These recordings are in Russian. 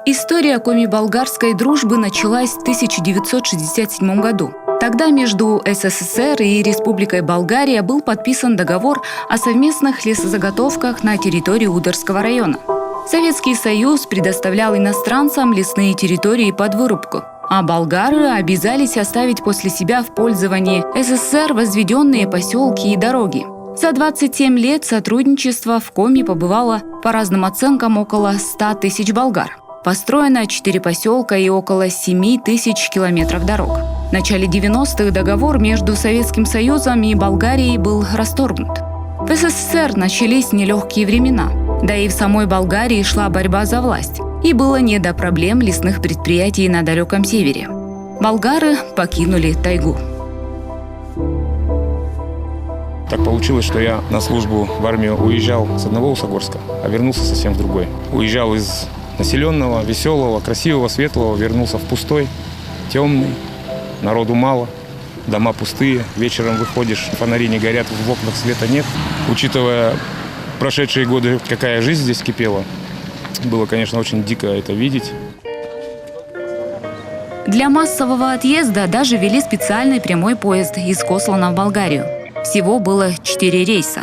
История коми-болгарской дружбы началась в 1967 году. Тогда между СССР и Республикой Болгария был подписан договор о совместных лесозаготовках на территории Ударского района. Советский Союз предоставлял иностранцам лесные территории под вырубку, а болгары обязались оставить после себя в пользовании СССР возведенные поселки и дороги. За 27 лет сотрудничества в Коми побывало, по разным оценкам, около 100 тысяч болгар. Построено 4 поселка и около 7 тысяч километров дорог. В начале 90-х договор между Советским Союзом и Болгарией был расторгнут. В СССР начались нелегкие времена, да и в самой Болгарии шла борьба за власть, и было не до проблем лесных предприятий на далеком севере. Болгары покинули тайгу. Так получилось, что я на службу в армию уезжал с одного Усогорска, а вернулся совсем в другой. Уезжал из населенного, веселого, красивого, светлого, вернулся в пустой, темный, народу мало, дома пустые, вечером выходишь, фонари не горят, в окнах света нет. Учитывая прошедшие годы, какая жизнь здесь кипела, было, конечно, очень дико это видеть. Для массового отъезда даже ввели специальный прямой поезд из Кослана в Болгарию. Всего было 4 рейса.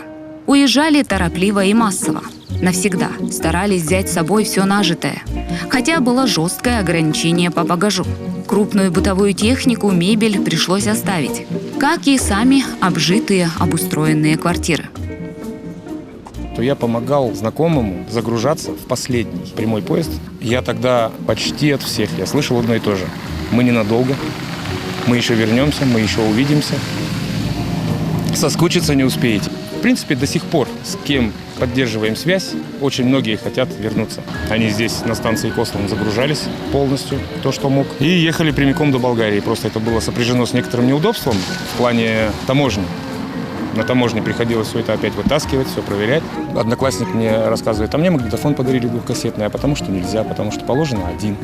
Уезжали торопливо и массово. Навсегда старались взять с собой все нажитое. Хотя было жесткое ограничение по багажу. Крупную бытовую технику, мебель пришлось оставить. Как и сами обжитые, обустроенные квартиры. То я помогал знакомому загружаться в последний прямой поезд. Я тогда почти от всех, я слышал одно и то же. Мы ненадолго, мы еще вернемся, мы еще увидимся. Соскучиться не успеете. В принципе, до сих пор с кем поддерживаем связь, очень многие хотят вернуться. Они здесь на станции Кослан загружались полностью, то, что мог, и ехали прямиком до Болгарии. Просто это было сопряжено с некоторым неудобством в плане таможни. На таможне приходилось все это опять вытаскивать, все проверять. Одноклассник мне рассказывает, а мне магнитофон подарили двухкассетный, а потому что нельзя, потому что положено 1,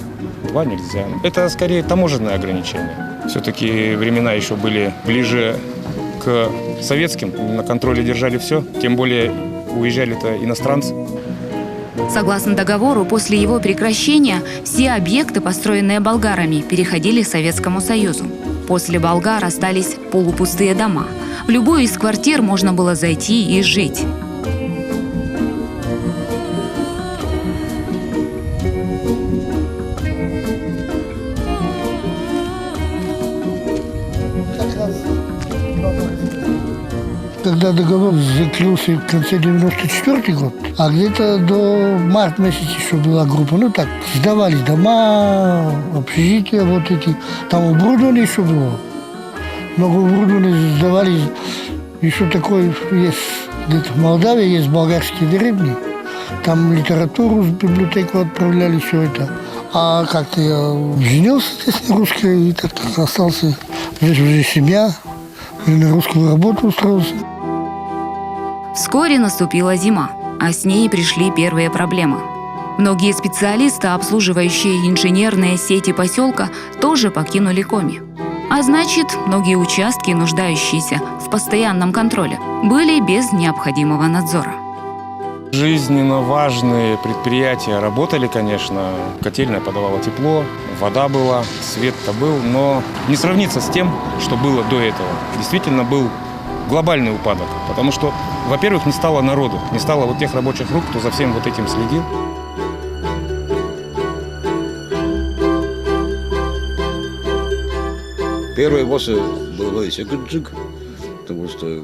2 нельзя. Это скорее таможенное ограничение. Все-таки времена еще были ближе к советским, на контроле держали все, тем более уезжали-то иностранцы. Согласно договору, после его прекращения все объекты, построенные болгарами, переходили к Советскому Союзу. После болгар остались полупустые дома. В любую из квартир можно было зайти и жить. Когда договор закрылся в конце 94 год, а где-то до марта месяца еще была группа, ну так, сдавались дома, общежития вот эти, там оборудование еще было. Много оборудования сдавались, еще такое есть, где-то в Молдавии есть болгарские деревни, там литературу с библиотеку отправляли, все это. А как-то я женился здесь на русской, и как-то остался, здесь уже семья, и на русскую работу устроился. Вскоре наступила зима, а с ней пришли первые проблемы. Многие специалисты, обслуживающие инженерные сети поселка, тоже покинули Коми. А значит, многие участки, нуждающиеся в постоянном контроле, были без необходимого надзора. Жизненно важные предприятия работали, конечно. Котельная подавала тепло, вода была, свет-то был, но не сравнится с тем, что было до этого. Действительно был глобальный упадок, потому что, во-первых, не стало народу, не стало вот тех рабочих рук, кто за всем вот этим следил. Первый босс был еще Гуджик, потому что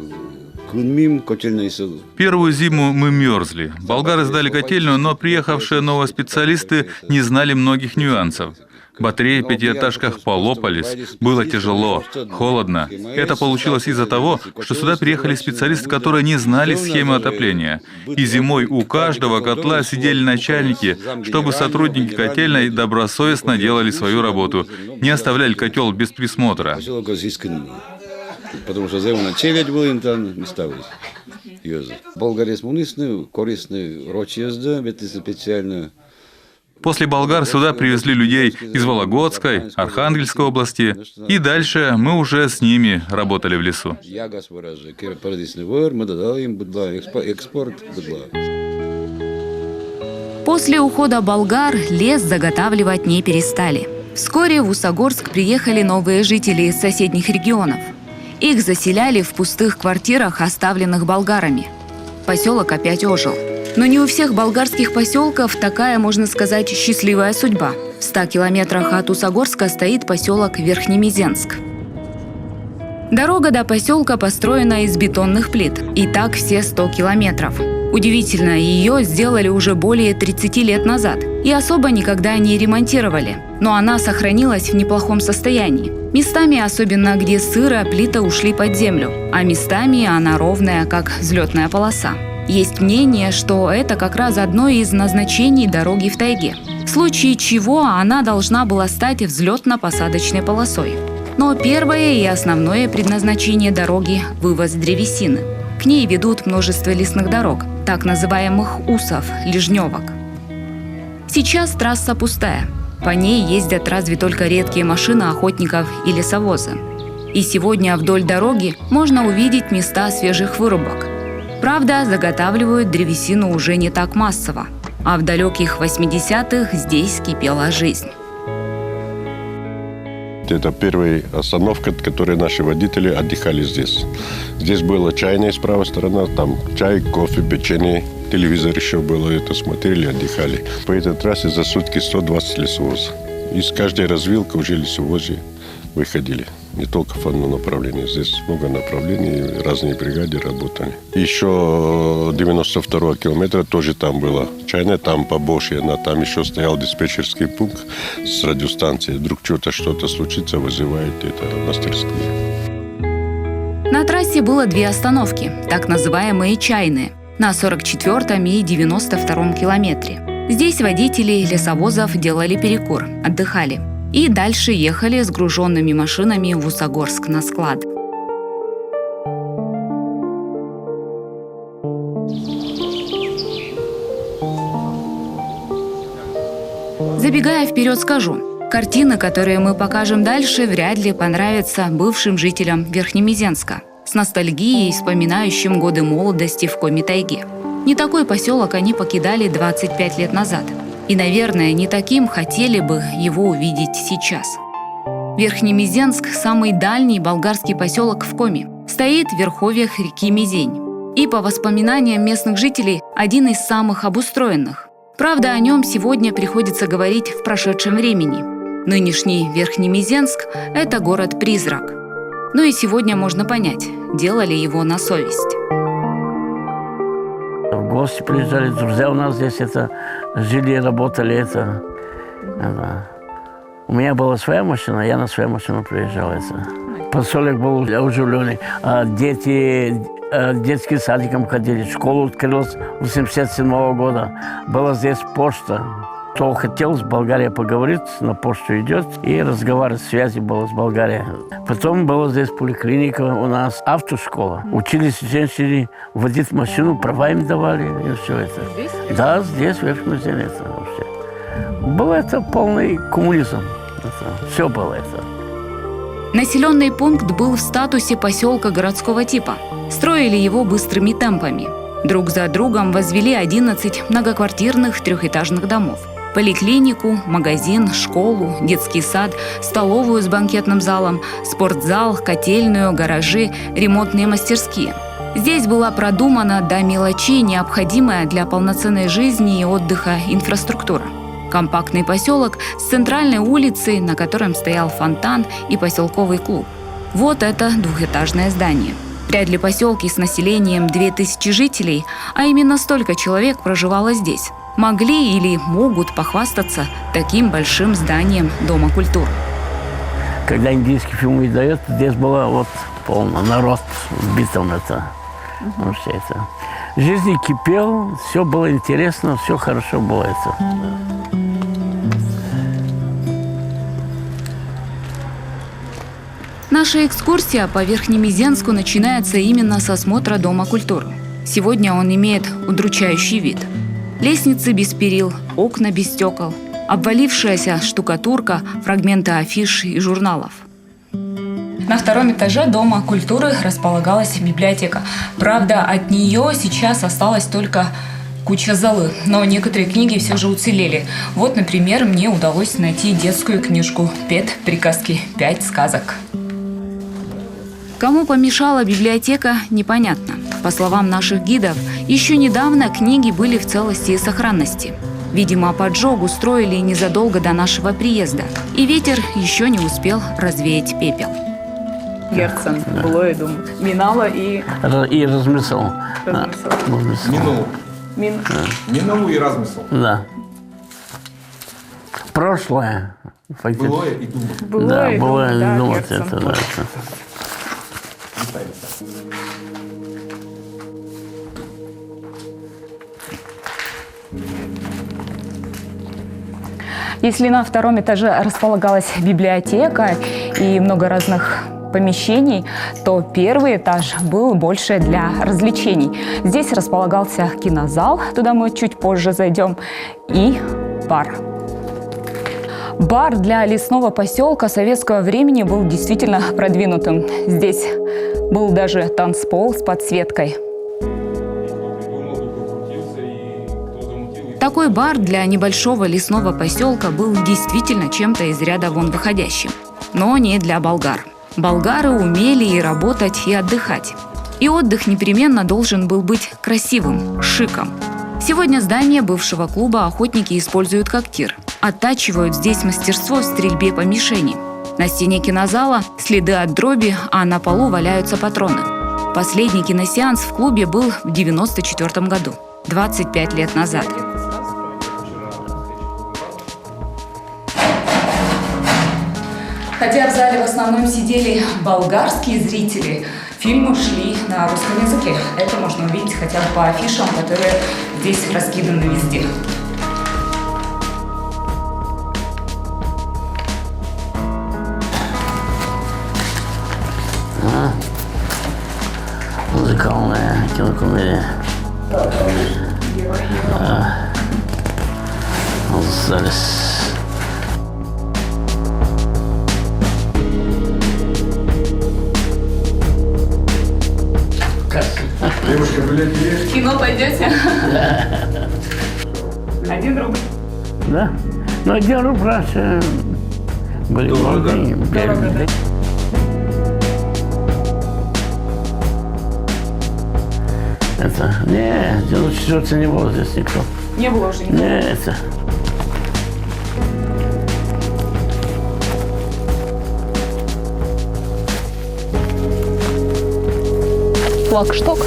Первую зиму мы мерзли. Болгары сдали котельную, но приехавшие новые специалисты не знали многих нюансов. Батареи в 5-этажках полопались, было тяжело, холодно. Это получилось из-за того, что сюда приехали специалисты, которые не знали схемы отопления. И зимой у каждого котла сидели начальники, чтобы сотрудники котельной добросовестно делали свою работу, не оставляли котел без присмотра. Потому що зелена челядь були там, не ставили. Болгария смунисны, корисны, рочезда, это специально. После болгар сюда привезли людей из Вологодской, Архангельской области, и дальше мы уже с ними работали в лесу. После ухода болгар лес заготавливать не перестали. Вскоре в Усогорск приехали новые жители из соседних регионов. Их заселяли в пустых квартирах, оставленных болгарами. Поселок опять ожил. Но не у всех болгарских поселков такая, можно сказать, счастливая судьба. В 100 километрах от Усогорска стоит поселок Верхнемизенск. Дорога до поселка построена из бетонных плит. И так все 100 километров. Удивительно, ее сделали уже более 30 лет назад и особо никогда не ремонтировали. Но она сохранилась в неплохом состоянии. Местами, особенно где сыро, плиты ушли под землю, а местами она ровная, как взлетная полоса. Есть мнение, что это как раз одно из назначений дороги в тайге, в случае чего она должна была стать взлетно-посадочной полосой. Но первое и основное предназначение дороги – вывоз древесины. К ней ведут множество лесных дорог, так называемых усов, лежневок. Сейчас трасса пустая. По ней ездят разве только редкие машины охотников и лесовозы. И сегодня вдоль дороги можно увидеть места свежих вырубок. Правда, заготавливают древесину уже не так массово, а в далеких 80-х здесь кипела жизнь. Это первая остановка, от которой наши водители отдыхали здесь. Здесь была чайная с правой стороны, там чай, кофе, печенье, телевизор еще было, это смотрели, отдыхали. По этой трассе за сутки 120 лесовозов. Из каждой развилки уже лесовозы выходили. Не только в одно направление. Здесь много направлений, разные бригады работали. Еще 92-го километра тоже там была чайная, там побольше. Там еще стоял диспетчерский пункт с радиостанцией. Вдруг что-то случится, вызывает это мастерские. На трассе было 2 остановки, так называемые чайные, на 44-м и 92-м километре. Здесь водители лесовозов делали перекур, отдыхали. И дальше ехали с груженными машинами в Усогорск на склад. Забегая вперед, скажу, картины, которые мы покажем дальше, вряд ли понравятся бывшим жителям Верхнемизенска, с ностальгией, вспоминающим годы молодости в Коми-тайге. Не такой поселок они покидали 25 лет назад. И, наверное, не таким хотели бы его увидеть сейчас. Верхнемизенск – самый дальний болгарский поселок в Коми. Стоит в верховьях реки Мизень. И, по воспоминаниям местных жителей, один из самых обустроенных. Правда, о нем сегодня приходится говорить в прошедшем времени. Нынешний Верхнемизенск – это город-призрак. Ну и сегодня можно понять, делали его на совесть. В гости приезжали, друзья у нас здесь жили, работали. У меня была своя машина, я на свою машину приезжал. Поселок был оживленный. Детским садиком ходили, школу открылась 1987 года. Была здесь почта. Кто хотел с Болгарией поговорить, на почту идет и разговаривать, связи было с Болгарией. Потом была здесь поликлиника, у нас автошкола. Учились женщины водить машину, права им давали и все это. Здесь? Да, здесь, в Верхнемизенске вообще. Был это полный коммунизм. Все было это. Населенный пункт был в статусе поселка городского типа. Строили его быстрыми темпами. Друг за другом возвели 11 многоквартирных трехэтажных домов. Поликлинику, магазин, школу, детский сад, столовую с банкетным залом, спортзал, котельную, гаражи, ремонтные мастерские. Здесь была продумана до мелочей необходимая для полноценной жизни и отдыха инфраструктура. Компактный поселок с центральной улицей, на котором стоял фонтан и поселковый клуб. Вот это двухэтажное здание. Вряд ли поселки с населением 2000 жителей, а именно столько человек проживало здесь, могли или могут похвастаться таким большим зданием Дома культуры. Когда индийский фильм издают, здесь было полно народ битым все это. Жизнь кипела, все было интересно, все хорошо было . Наша экскурсия по Верхнемизенску начинается именно с осмотра Дома культуры. Сегодня он имеет удручающий вид. Лестницы без перил, окна без стекол, обвалившаяся штукатурка, фрагменты афиш и журналов. На 2-м этаже Дома культуры располагалась библиотека. Правда, от нее сейчас осталась только Куча золы, но некоторые книги все же уцелели. Вот, например, мне удалось найти детскую книжку «Пет. Приказки. 5 сказок». Кому помешала библиотека, непонятно. По словам наших гидов, еще недавно книги были в целости и сохранности. Видимо, поджог устроили незадолго до нашего приезда, и ветер еще не успел развеять пепел. Герцен, было и думаю. Минало и... И размысел. Минул. Минул и размысл. Да. Прошлое. Былое и думать. Да, было и да, думать Герцен. это, да. Если на втором этаже располагалась библиотека и много разных помещений, то первый этаж был больше для развлечений. Здесь располагался кинозал, туда мы чуть позже зайдем, и бар. Бар для лесного поселка советского времени был действительно продвинутым. Здесь был даже танцпол с подсветкой. Такой бар для небольшого лесного поселка был действительно чем-то из ряда вон выходящим. Но не для болгар. Болгары умели и работать, и отдыхать. И отдых непременно должен был быть красивым, шиком. Сегодня здание бывшего клуба охотники используют как тир. Оттачивают здесь мастерство в стрельбе по мишени. На стене кинозала следы от дроби, а на полу валяются патроны. Последний киносеанс в клубе был в 1994 году, 25 лет назад. Хотя в зале в основном сидели болгарские зрители, фильмы шли на русском языке. Это можно увидеть хотя бы по афишам, которые здесь раскиданы везде. Музыкальная кинокомедия. Зараз. Девушка, билет В кино пойдете? Да. 1 рубль. Да? Но 1 рубль раньше были молодые. Это, не, 94 не было здесь никто. Не было уже никого. Не, это. Флагшток.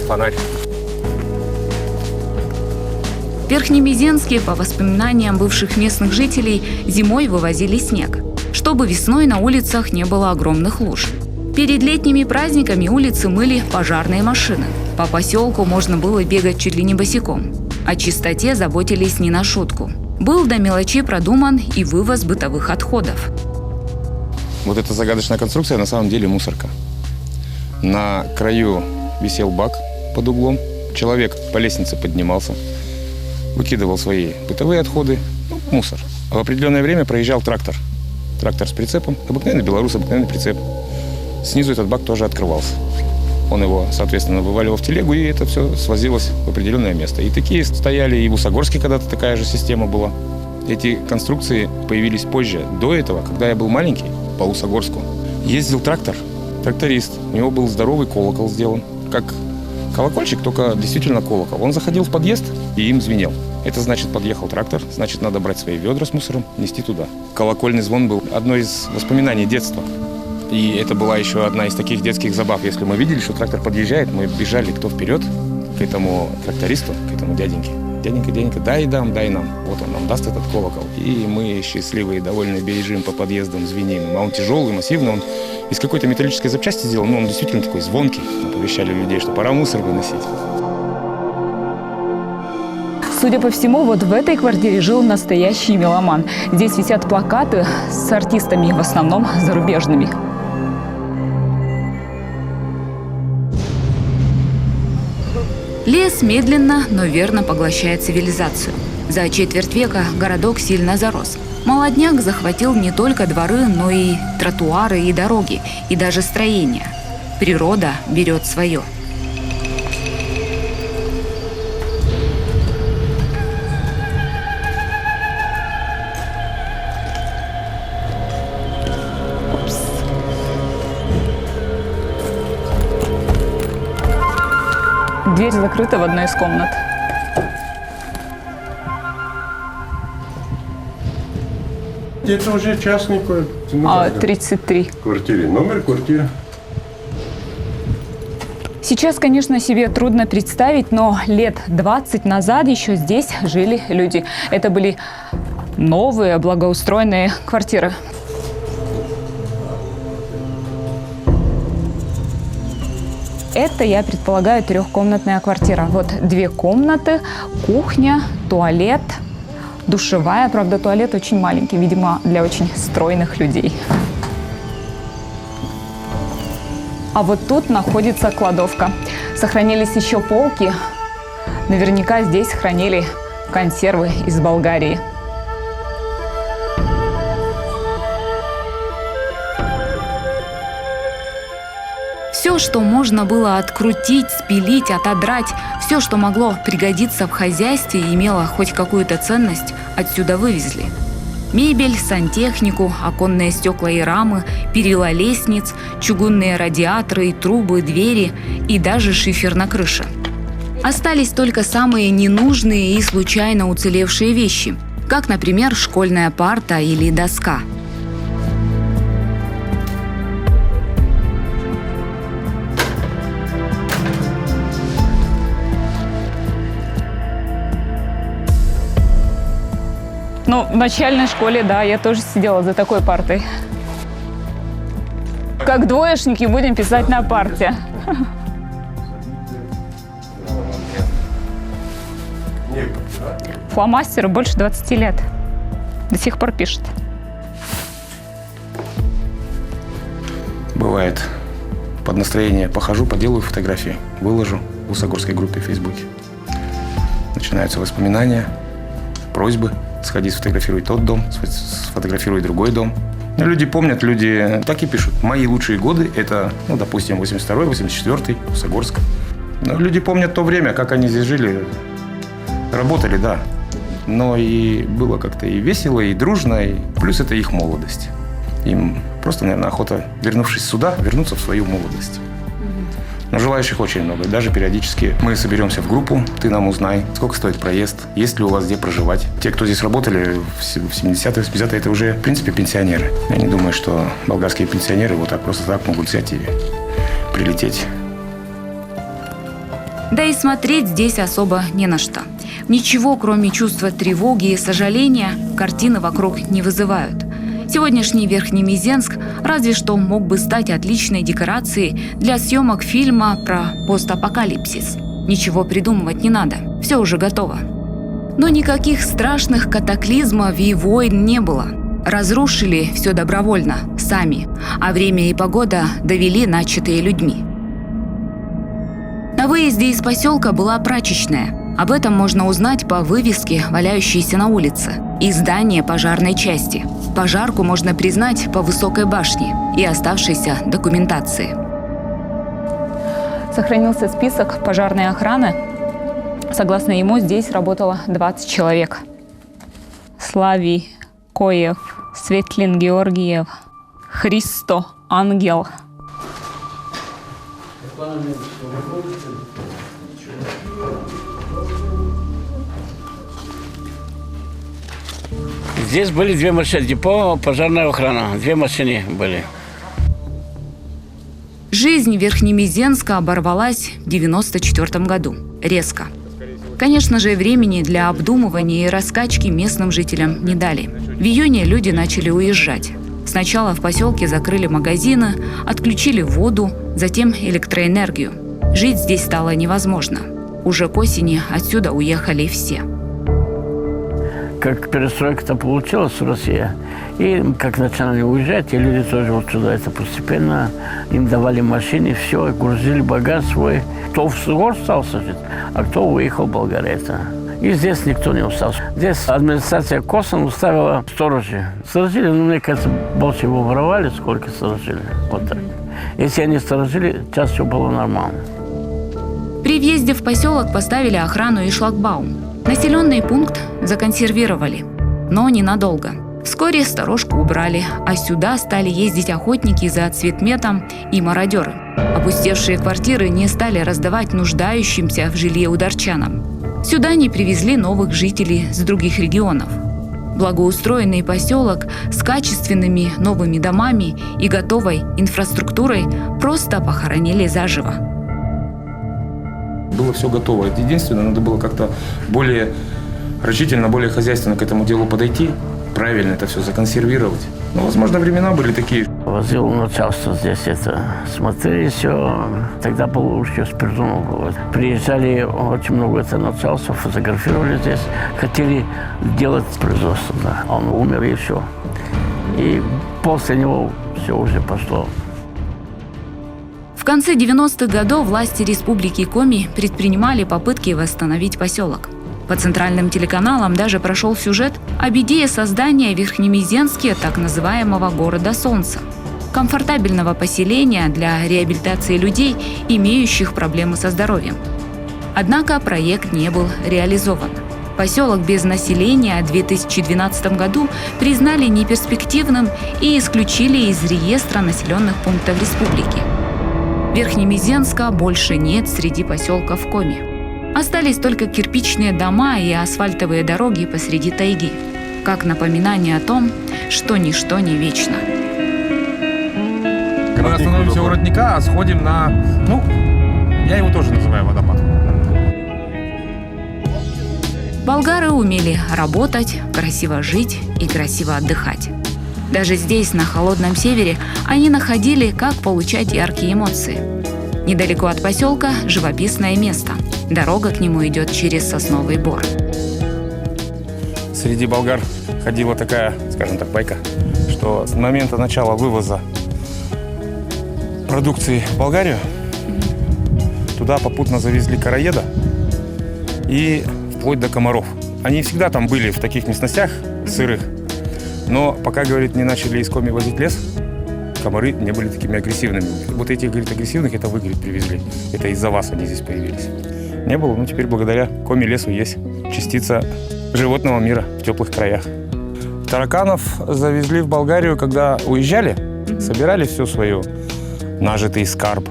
Фонарь. В Верхнемезенске, по воспоминаниям бывших местных жителей, зимой вывозили снег, чтобы весной на улицах не было огромных луж. Перед летними праздниками улицы мыли пожарные машины. По поселку можно было бегать чуть ли не босиком. О чистоте заботились не на шутку. Был до мелочей продуман и вывоз бытовых отходов. Вот эта загадочная конструкция на самом деле мусорка. На краю висел бак под углом. Человек по лестнице поднимался, выкидывал свои бытовые отходы, мусор. А в определенное время проезжал трактор. Трактор с прицепом, обыкновенный белорус, обыкновенный прицеп. Снизу этот бак тоже открывался. Он его, соответственно, вываливал в телегу, и это все свозилось в определенное место. И такие стояли, и в Усогорске когда-то такая же система была. Эти конструкции появились позже. До этого, когда я был маленький, по Усогорску, ездил трактор, тракторист. У него был здоровый колокол сделан, как колокольчик, только действительно колокол. Он заходил в подъезд и им звенел. Это значит, подъехал трактор, значит, надо брать свои ведра с мусором, нести туда. Колокольный звон был одно из воспоминаний детства. И это была еще одна из таких детских забав. Если мы видели, что трактор подъезжает, мы бежали кто вперед к этому трактористу, к этому дяденьке. Дяденька, дай нам. Вот он нам даст этот колокол. И мы счастливые, довольные, бежим по подъездам, звеним. А он тяжелый, массивный, он из какой-то металлической запчасти сделан, но он действительно такой звонкий. Оповещали людей, что пора мусор выносить. Судя по всему, вот в этой квартире жил настоящий меломан. Здесь висят плакаты с артистами, в основном зарубежными. Лес медленно, но верно поглощает цивилизацию. За четверть века городок сильно зарос. Молодняк захватил не только дворы, но и тротуары, и дороги, и даже строения. Природа берет свое. Дверь закрыта в одной из комнат. Это уже частный квартира. 33. Квартиры. Номер квартиры. Сейчас, конечно, себе трудно представить, но лет 20 назад еще здесь жили люди. Это были новые, благоустроенные квартиры. Это, я предполагаю, трехкомнатная квартира. Вот 2 комнаты, кухня, туалет, душевая. Правда, туалет очень маленький, видимо, для очень стройных людей. А вот тут находится кладовка. Сохранились еще полки. Наверняка здесь хранили консервы из Болгарии. Все, что можно было открутить, спилить, отодрать, все, что могло пригодиться в хозяйстве и имело хоть какую-то ценность, отсюда вывезли. Мебель, сантехнику, оконные стекла и рамы, перила лестниц, чугунные радиаторы, трубы, двери и даже шифер на крыше. Остались только самые ненужные и случайно уцелевшие вещи, как, например, школьная парта или доска. Ну, в начальной школе, да, я тоже сидела за такой партой. Как двоечники будем писать на парте. Фломастеру больше 20 лет. До сих пор пишет. Бывает. Под настроение похожу, поделаю фотографии, выложу в Усогорской группе в Фейсбуке. Начинаются воспоминания, просьбы. Сходи, сфотографируй тот дом, сфотографируй другой дом. Но люди помнят, люди так и пишут. Мои лучшие годы – это, ну, допустим, 82-й, 84-й, Усогорск. Но люди помнят то время, как они здесь жили, работали, да. Но и было как-то и весело, и дружно, и плюс это их молодость. Им просто, наверное, охота, вернувшись сюда, вернуться в свою молодость. Но желающих очень много. Даже периодически мы соберемся в группу, ты нам узнай, сколько стоит проезд, есть ли у вас где проживать. Те, кто здесь работали в 70-е, 80-е, это уже, в принципе, пенсионеры. Я не думаю, что болгарские пенсионеры вот так просто так могут взять и прилететь. Да и смотреть здесь особо не на что. Ничего, кроме чувства тревоги и сожаления, картины вокруг не вызывают. Сегодняшний Верхнемезенск разве что мог бы стать отличной декорацией для съемок фильма про постапокалипсис. Ничего придумывать не надо, все уже готово. Но никаких страшных катаклизмов и войн не было. Разрушили все добровольно, сами, а время и погода довели начатые людьми. На выезде из поселка была прачечная. Об этом можно узнать по вывеске, валяющейся на улице, и здание пожарной части. Пожарку можно признать по высокой башне и оставшейся документации. Сохранился список пожарной охраны. Согласно ему, здесь работало 20 человек. Славий Коев, Светлин Георгиев, Христо Ангел. Здесь были 2 машины, депо, пожарная охрана. 2 машины были. Жизнь Верхнемезенска оборвалась в 1994 году. Резко. Конечно же, времени для обдумывания и раскачки местным жителям не дали. В июне люди начали уезжать. Сначала в поселке закрыли магазины, отключили воду, затем электроэнергию. Жить здесь стало невозможно. Уже к осени отсюда уехали все. Как перестройка-то получилась в России, и как начали уезжать, и люди тоже вот сюда, это постепенно им давали машины, все, грузили багаж свой. Кто в Сугор остался жить, а кто уехал в Болгарию. И здесь никто не остался. Здесь администрация Косан уставила сторожи. Сторожили, ну, мне кажется, больше его воровали, сколько сторожили. Вот так. Если они сторожили, часто все было нормально. При въезде в поселок поставили охрану и шлагбаум. Населенный пункт законсервировали, но ненадолго. Вскоре сторожку убрали, а сюда стали ездить охотники за цветметом и мародеры. Опустевшие квартиры не стали раздавать нуждающимся в жилье ударчанам. Сюда не привезли новых жителей с других регионов. Благоустроенный поселок с качественными новыми домами и готовой инфраструктурой просто похоронили заживо. Было все готово. Единственное, надо было как-то более рачительно, более хозяйственно к этому делу подойти, правильно это все законсервировать. Но, возможно, времена были такие. Возил начальство здесь это, смотрели все. Тогда был еще Спиридонов. Приезжали очень много это начальства, фотографировали здесь. Хотели делать производство, да. Он умер и все. И после него все уже пошло. В конце 90-х годов власти Республики Коми предпринимали попытки восстановить поселок. По центральным телеканалам даже прошел сюжет об идее создания в Верхнемезенске так называемого города Солнца, комфортабельного поселения для реабилитации людей, имеющих проблемы со здоровьем. Однако проект не был реализован. Поселок без населения в 2012 году признали неперспективным и исключили из реестра населенных пунктов республики. Верхнемезенска больше нет среди поселков Коми. Остались только кирпичные дома и асфальтовые дороги посреди тайги, как напоминание о том, что ничто не вечно. Мы остановимся у родника, а сходим на... я его тоже называю водопад. Болгары умели работать, красиво жить и красиво отдыхать. Даже здесь, на холодном севере, они находили, как получать яркие эмоции. Недалеко от поселка живописное место. Дорога к нему идет через сосновый бор. Среди болгар ходила такая, скажем так, байка, что с момента начала вывоза продукции в Болгарию туда попутно завезли короеда и вплоть до комаров. Они всегда там были в таких местностях сырых, но пока, говорит, не начали из Коми возить лес, комары не были такими агрессивными. Вот этих, говорит, агрессивных, это вы, говорит, привезли. Это из-за вас они здесь появились. Не было, но теперь благодаря Коми лесу есть частица животного мира в теплых краях. Тараканов завезли в Болгарию, когда уезжали, собирали все свое, нажитый скарб,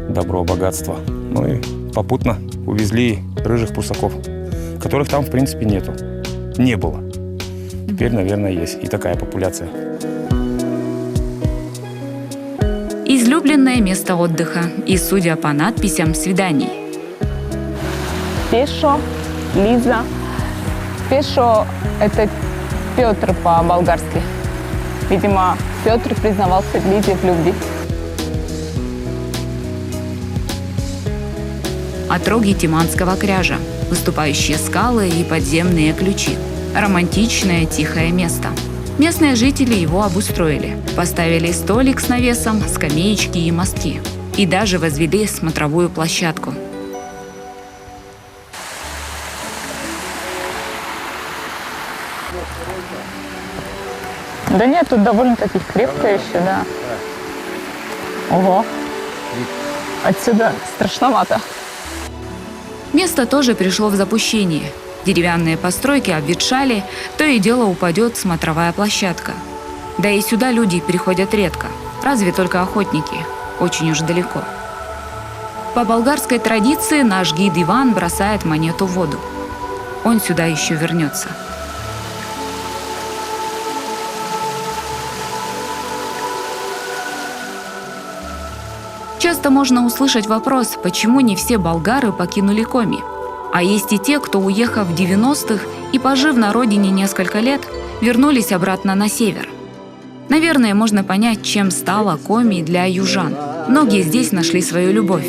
добро, богатство. Ну и попутно увезли рыжих прусаков, которых там, в принципе, нету. Не было. Теперь, наверное, есть и такая популяция. Излюбленное место отдыха и, судя по надписям, свиданий. Пешо, Лиза. Пешо – это Петр по-болгарски. Видимо, Петр признавался Лизе в любви. Отроги Тиманского кряжа, выступающие скалы и подземные ключи. Романтичное тихое место. Местные жители его обустроили. Поставили столик с навесом, скамеечки и мостки. И даже возвели смотровую площадку. Да нет, тут довольно-таки крепко еще, да. Ого. Отсюда страшновато. Место тоже пришло в запустение. Деревянные постройки обветшали, то и дело упадет смотровая площадка. Да и сюда люди приходят редко, разве только охотники, очень уж далеко. По болгарской традиции наш гид Иван бросает монету в воду. Он сюда еще вернется. Часто можно услышать вопрос, почему не все болгары покинули Коми. А есть и те, кто, уехав в 90-х и пожив на родине несколько лет, вернулись обратно на север. Наверное, можно понять, чем стала Коми для южан. Многие здесь нашли свою любовь,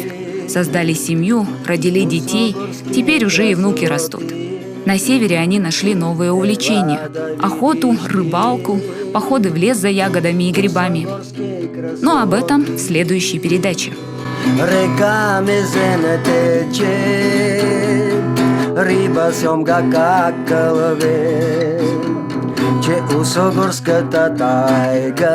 создали семью, родили детей, теперь уже и внуки растут. На севере они нашли новые увлечения – охоту, рыбалку, походы в лес за ягодами и грибами. Но об этом в следующей передаче. Река Мезена тече, риба сьомга как кълъве, че усогорската тайга